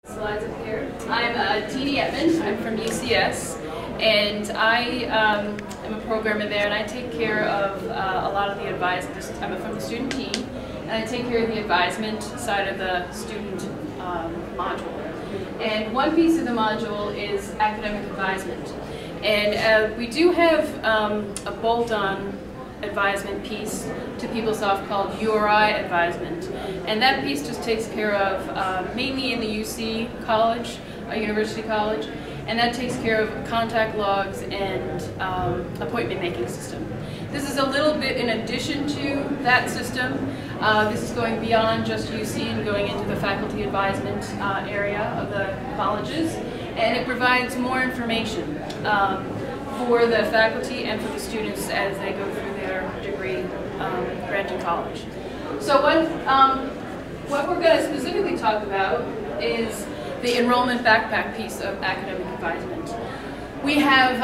Slides up here. I'm Tina Yetman. I'm from UCS, and I am a programmer there, and I take care of a lot of the advisement. I'm from the student team, and I take care of the advisement side of the student module. And one piece of the module is academic advisement. And we do have a bolt-on advisement piece to PeopleSoft called URI Advisement. And that piece just takes care of, mainly in the UC college, University College, and that takes care of contact logs and appointment making system. This is a little bit in addition to that system. This is going beyond just UC and going into the faculty advisement area of the colleges, and it provides more information for the faculty and for the students as they go through their degree granting college. So what we're going to specifically talk about is the enrollment backpack piece of academic advisement. We have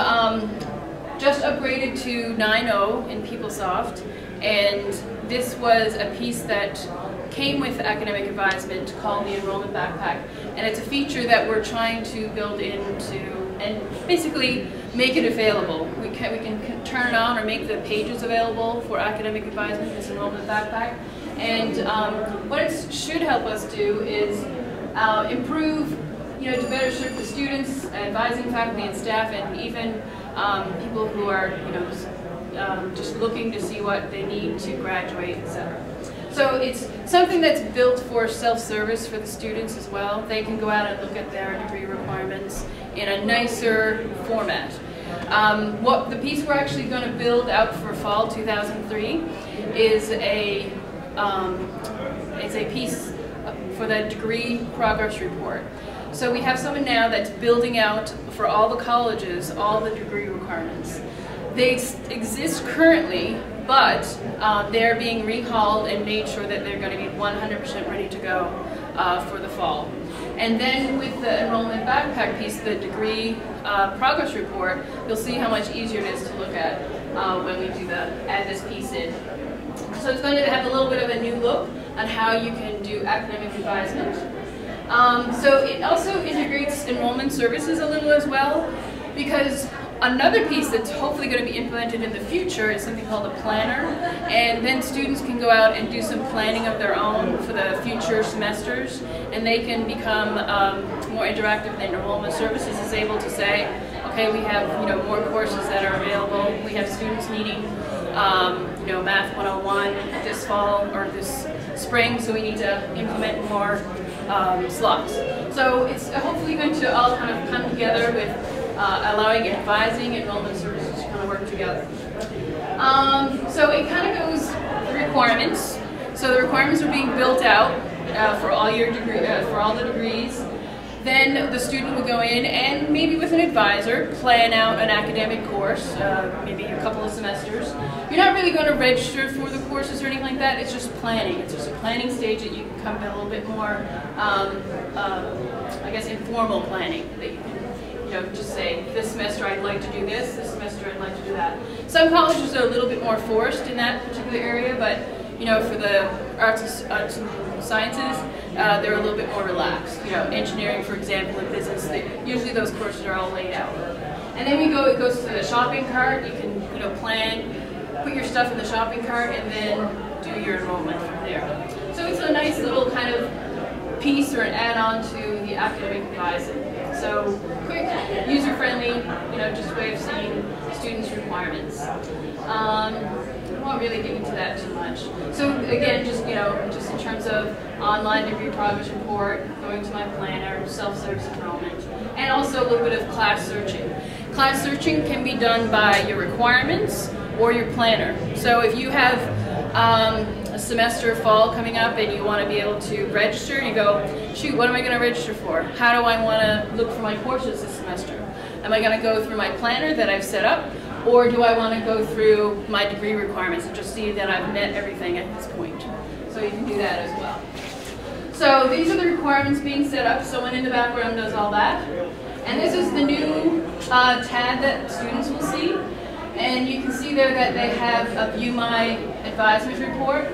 just upgraded to 9.0 in PeopleSoft, and this was a piece that came with academic advisement called the enrollment backpack, and it's a feature that we're trying to build into and basically make it available. We can turn it on or make the pages available for academic advisement, this enrollment backpack. And what it should help us do is improve, to better serve the students, advising faculty and staff, and even people who are, just looking to see what they need to graduate, etc. So it's something that's built for self-service for the students as well. They can go out and look at their degree requirements in a nicer format. What the piece we're actually going to build out for fall 2003 is it's a piece for the degree progress report. So we have someone now that's building out for all the colleges all the degree requirements. They exist currently, but they're being rehauled and made sure that they're going to be 100% ready to go for the fall. And then with the enrollment backpack piece, the degree progress report, you'll see how much easier it is to look at when we do add this piece in. So it's going to have a little bit of a new look on how you can do academic advisement. So it also integrates enrollment services a little as well, because another piece that's hopefully going to be implemented in the future is something called a planner, and then students can go out and do some planning of their own for the future semesters, and they can become more interactive. And enrollment services is able to say, okay, we have more courses that are available. We have students needing Math 101 this fall or this spring, so we need to implement more slots. So it's hopefully going to all kind of come together with allowing advising and enrollment services to kind of work together. So it kind of goes the requirements. So the requirements are being built out for all your for all the degrees. Then the student would go in and maybe with an advisor plan out an academic course, maybe a couple of semesters. You're not really going to register for the courses or anything like that. It's just planning. It's just a planning stage that you can come to a little bit more, I guess, informal planning that you can, just say, this semester I'd like to do this semester I'd like to do that. Some colleges are a little bit more forced in that particular area, but for the arts and sciences, they're a little bit more relaxed. Engineering, for example, and business, usually those courses are all laid out. And then it goes to the shopping cart. You can, plan, put your stuff in the shopping cart, and then do your enrollment from there. So it's a nice little kind of piece or an add-on to the academic advising. So quick, user-friendly, just way of seeing students' requirements. I won't really get into that too much. So again, just in terms of online degree progress report, going to my planner, self-service enrollment, and also a little bit of class searching. Class searching can be done by your requirements or your planner. So if you have a semester fall coming up and you want to be able to register, you go, shoot, what am I going to register for? How do I want to look for my courses this semester? Am I going to go through my planner that I've set up, or do I want to go through my degree requirements and just see that I've met everything at this point? So you can do that as well. So these are the requirements being set up. Someone in the background does all that. And this is the new tab that students will see. And you can see there that they have a View My Advisement Report.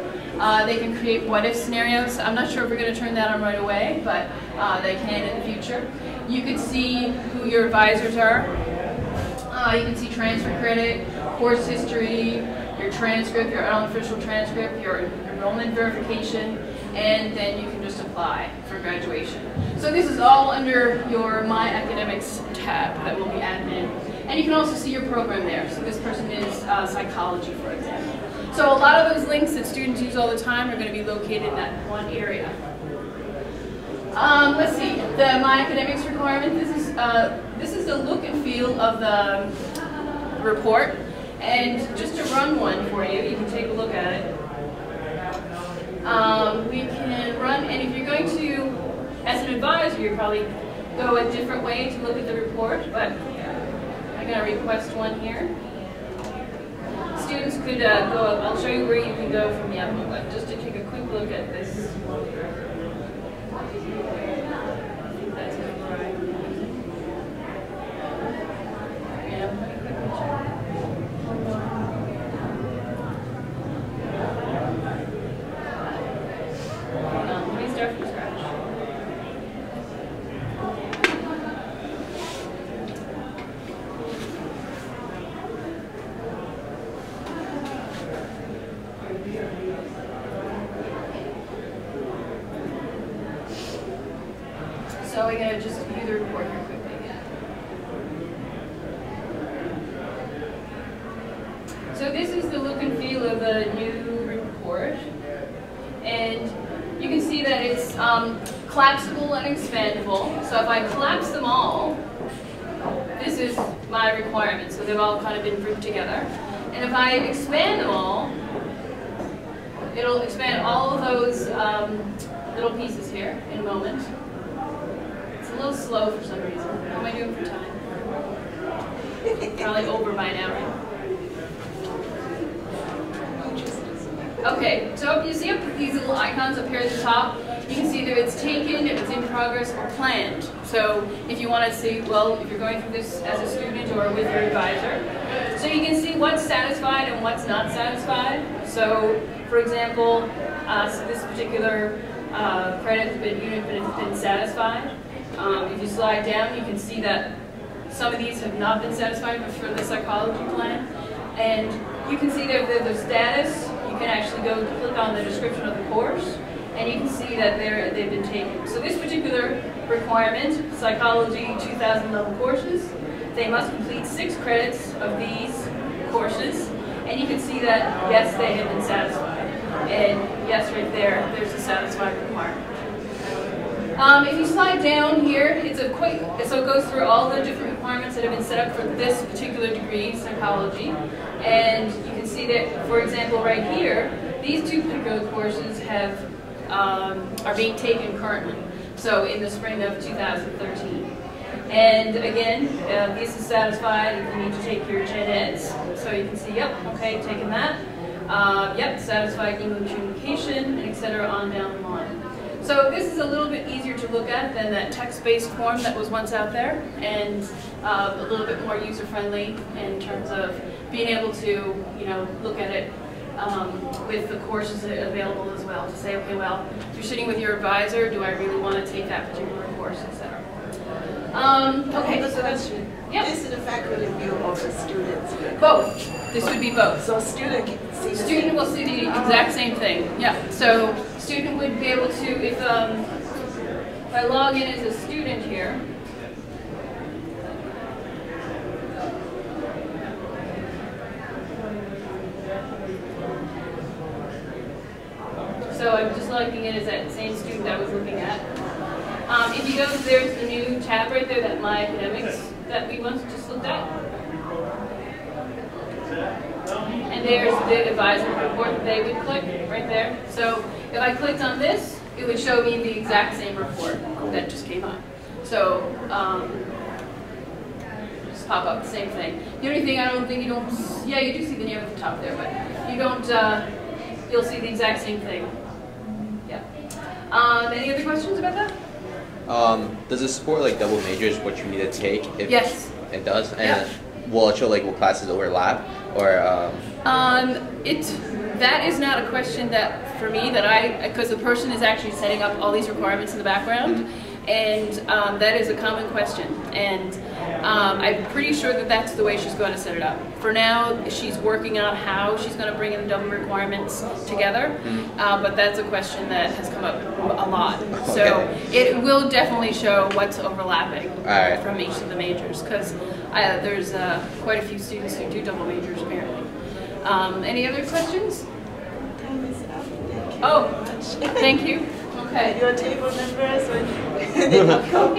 They can create what-if scenarios. I'm not sure if we're going to turn that on right away, but they can in the future. You can see who your advisors are. You can see transfer credit, course history, your transcript, your unofficial transcript, your enrollment verification, and then you can just apply for graduation. So this is all under your My Academics tab that will be admin. And you can also see your program there. So this person is psychology, for example. So a lot of those links that students use all the time are going to be located in that one area. Let's see, the My Academics requirement. This is the look and feel of the report. And just to run one for you, you can take a look at it. We can run, and if you're going to, as an advisor, you probably go a different way to look at the report, but I'm going to request one here. Students could go, I'll show you where you can go from Yetman, but just to take a quick look at this. That's right. Let me start from scratch. So we're going to just view the report here quickly. So this is the look and feel of the new report. And you can see that it's collapsible and expandable. So if I collapse them all, this is my requirement. So they've all kind of been grouped together. And if I expand them all, it'll expand all of those little pieces here in a moment. It's a little slow for some reason. How am I doing for time? Probably over by now, right? Okay, so you see these little icons up here at the top. You can see that it's taken, if it's in progress, or planned. So if you want to see, well, if you're going through this as a student or with your advisor, so you can see what's satisfied and what's not satisfied. So, for example, so this particular credit has been satisfied. If you slide down, you can see that some of these have not been satisfied for the psychology plan. And you can see that the status. You can actually go click on the description of the course, and you can see that they've been taken. So this particular requirement, psychology 2000 level courses, they must complete 6 credits of these courses, and you can see that yes, they have been satisfied. And yes, right there, there's a satisfied requirement. If you slide down here, it's a quick, so it goes through all the different requirements that have been set up for this particular degree, psychology. And you can see that, for example, right here, these 2 particular courses have are being taken currently, so in the spring of 2013. And again, this is satisfied if you need to take your gen eds. So you can see, yep, okay, taking that. Yep, satisfied English communication, and etc. on down the line. So this is a little bit easier to look at than that text-based form that was once out there, and a little bit more user-friendly in terms of being able to, look at it with the courses available as well, to say, okay, well, if you're sitting with your advisor, do I really want to take that particular course, etc. Okay, so that's, yep. This is a faculty view of the students. Both. This would be both. So student can see. Student will see the exact same thing. Yeah. So student would be able to, if I log in as a student here. So I'm just logging in as that same student I was looking at. If you go, there's the new tab right there, that My Academics that we once just looked at. And there's the advisor report that they would click right there. So if I clicked on this, it would show me the exact same report that just came up. So just pop up the same thing. The only thing I don't think you don't, yeah, you do see the name at the top there, but you don't, you'll see the exact same thing. Yeah. Any other questions about that? Does it support like double majors, what you need to take? If Yes. It does? And Yeah. will it show like what classes overlap? Or That is not a question that, for me, because the person is actually setting up all these requirements in the background, and that is a common question. And I'm pretty sure that that's the way she's going to set it up. For now, she's working on how she's going to bring in the double requirements together, but that's a question that has come up a lot. So it will definitely show what's overlapping from each of the majors, because there's quite a few students who do double majors apparently. Any other questions? Time is up. Thank you Oh, very much. thank you. Okay. Your table numbers when they come.